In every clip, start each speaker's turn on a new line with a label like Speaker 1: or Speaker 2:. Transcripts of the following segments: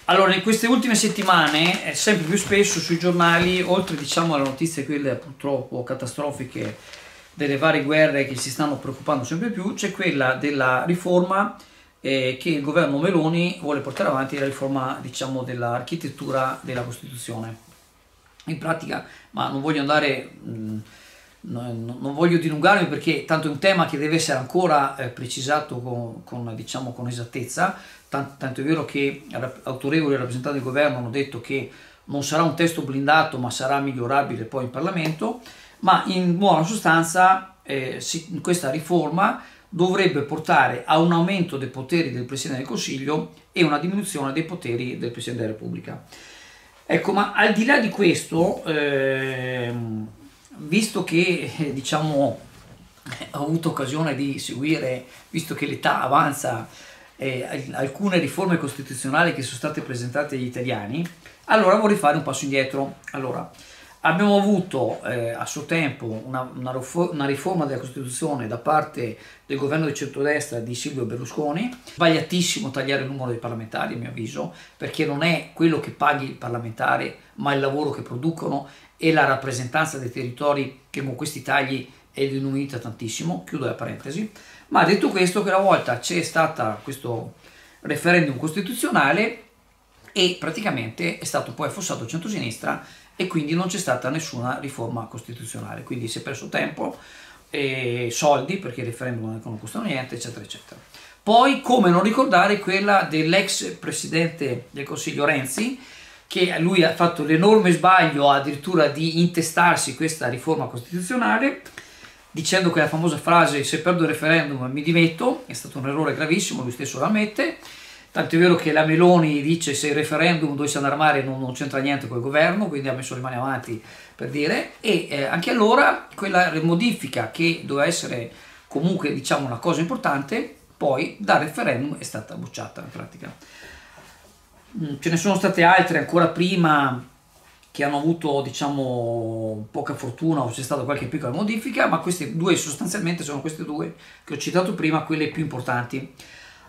Speaker 1: Allora, in queste ultime settimane, sempre più spesso sui giornali, oltre diciamo alle notizie quelle purtroppo catastrofiche delle varie guerre che si stanno preoccupando sempre più, c'è quella della riforma che il governo Meloni vuole portare avanti, la riforma diciamo dell'architettura della Costituzione. In pratica, ma non voglio andare, non voglio dilungarmi perché tanto è un tema che deve essere ancora precisato diciamo, con esattezza, tanto è vero che autorevoli rappresentanti del governo hanno detto che non sarà un testo blindato ma sarà migliorabile poi in Parlamento, ma in buona sostanza questa riforma dovrebbe portare a un aumento dei poteri del Presidente del Consiglio e una diminuzione dei poteri del Presidente della Repubblica. Ecco, ma al di là di questo, visto che diciamo, ho avuto occasione di seguire, visto che l'età avanza, alcune riforme costituzionali che sono state presentate agli italiani, allora vorrei fare un passo indietro. Allora, abbiamo avuto a suo tempo una riforma della Costituzione da parte del governo di centrodestra di Silvio Berlusconi. Sbagliatissimo tagliare il numero dei parlamentari, a mio avviso, perché non è quello che paghi il parlamentare, ma il lavoro che producono e la rappresentanza dei territori che con questi tagli è diminuita tantissimo. Chiudo la parentesi. Ma detto questo, quella volta c'è stato questo referendum costituzionale e praticamente è stato poi affossato il centrosinistra e quindi non c'è stata nessuna riforma costituzionale, quindi si è perso tempo e soldi perché i referendum non costano niente, eccetera eccetera. Poi come non ricordare quella dell'ex presidente del Consiglio Renzi, che lui ha fatto l'enorme sbaglio addirittura di intestarsi questa riforma costituzionale dicendo che la famosa frase se perdo il referendum mi dimetto. È stato un errore gravissimo, lui stesso lo ammette. Tanto è vero che la Meloni dice se il referendum dovesse andare a mare non c'entra niente col governo, quindi ha messo le mani avanti per dire, e anche allora quella modifica che doveva essere comunque diciamo una cosa importante, poi dal referendum è stata bocciata in pratica. Ce ne sono state altre ancora prima che hanno avuto diciamo poca fortuna o c'è stata qualche piccola modifica, ma queste due sostanzialmente sono queste due che ho citato prima, quelle più importanti.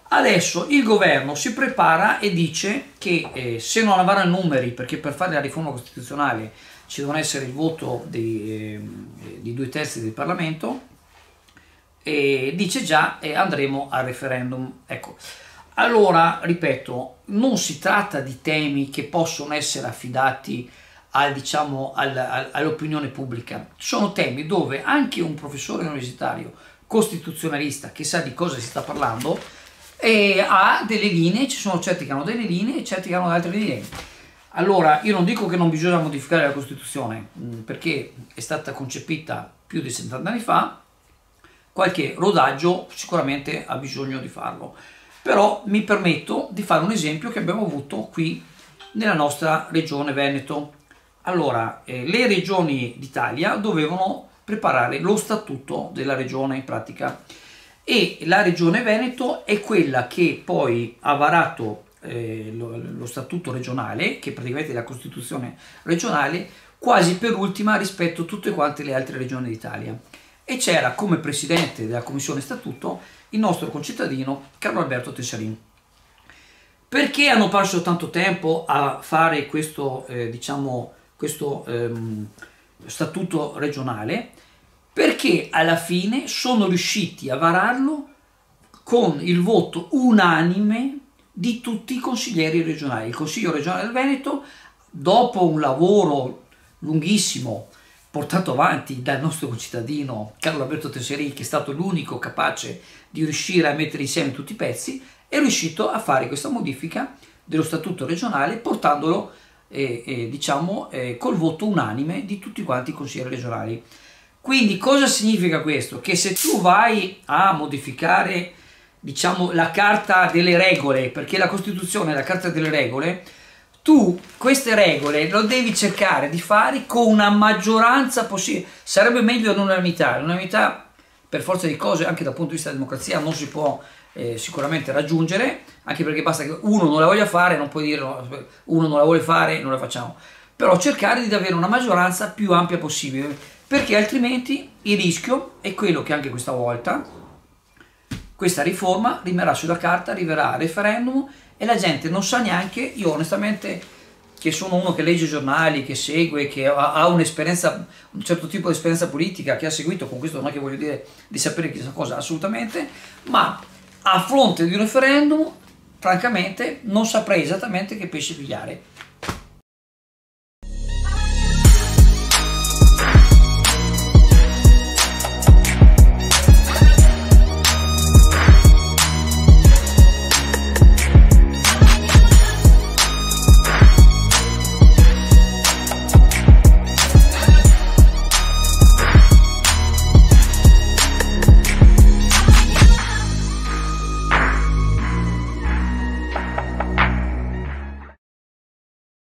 Speaker 1: Adesso il governo si prepara e dice che se non avranno i numeri, perché per fare la riforma costituzionale ci devono essere il voto di 2/3 del Parlamento, e dice già andremo al referendum. Ecco, allora ripeto, non si tratta di temi che possono essere affidati diciamo, all'opinione pubblica, sono temi dove anche un professore universitario costituzionalista che sa di cosa si sta parlando e ha delle linee, ci sono certi che hanno delle linee e certi che hanno altre linee. Allora, io non dico che non bisogna modificare la Costituzione, perché è stata concepita più di 70 anni fa, qualche rodaggio sicuramente ha bisogno di farlo, però mi permetto di fare un esempio che abbiamo avuto qui nella nostra regione Veneto. Allora, le regioni d'Italia dovevano preparare lo statuto della regione in pratica, e la regione Veneto è quella che poi ha varato lo statuto regionale, che praticamente è la Costituzione regionale, quasi per ultima rispetto a tutte quante le altre regioni d'Italia. E c'era come presidente della commissione statuto il nostro concittadino Carlo Alberto Tessalin. Perché hanno perso tanto tempo a fare questo, diciamo, statuto regionale? Perché alla fine sono riusciti a vararlo con il voto unanime di tutti i consiglieri regionali. Il Consiglio regionale del Veneto, dopo un lavoro lunghissimo portato avanti dal nostro concittadino Carlo Alberto Tessalin, che è stato l'unico capace di riuscire a mettere insieme tutti i pezzi, è riuscito a fare questa modifica dello statuto regionale portandolo diciamo, col voto unanime di tutti quanti i consiglieri regionali. Quindi cosa significa questo? Che se tu vai a modificare diciamo, la carta delle regole, perché la Costituzione è la carta delle regole, tu queste regole lo devi cercare di fare con una maggioranza possibile. Sarebbe meglio l'unanimità. L'unanimità per forza di cose anche dal punto di vista della democrazia non si può sicuramente raggiungere, anche perché basta che uno non la voglia fare, non puoi dire no, uno non la vuole fare, non la facciamo. Però cercare di avere una maggioranza più ampia possibile, perché altrimenti il rischio è quello che anche questa volta questa riforma rimarrà sulla carta, arriverà al referendum e la gente non sa neanche, io onestamente che sono uno che legge giornali, che segue, che ha un'esperienza, un certo tipo di esperienza politica, che ha seguito, con questo non è che voglio dire di sapere chissà cosa, assolutamente, ma a fronte di un referendum, francamente, non saprei esattamente che pesci pigliare.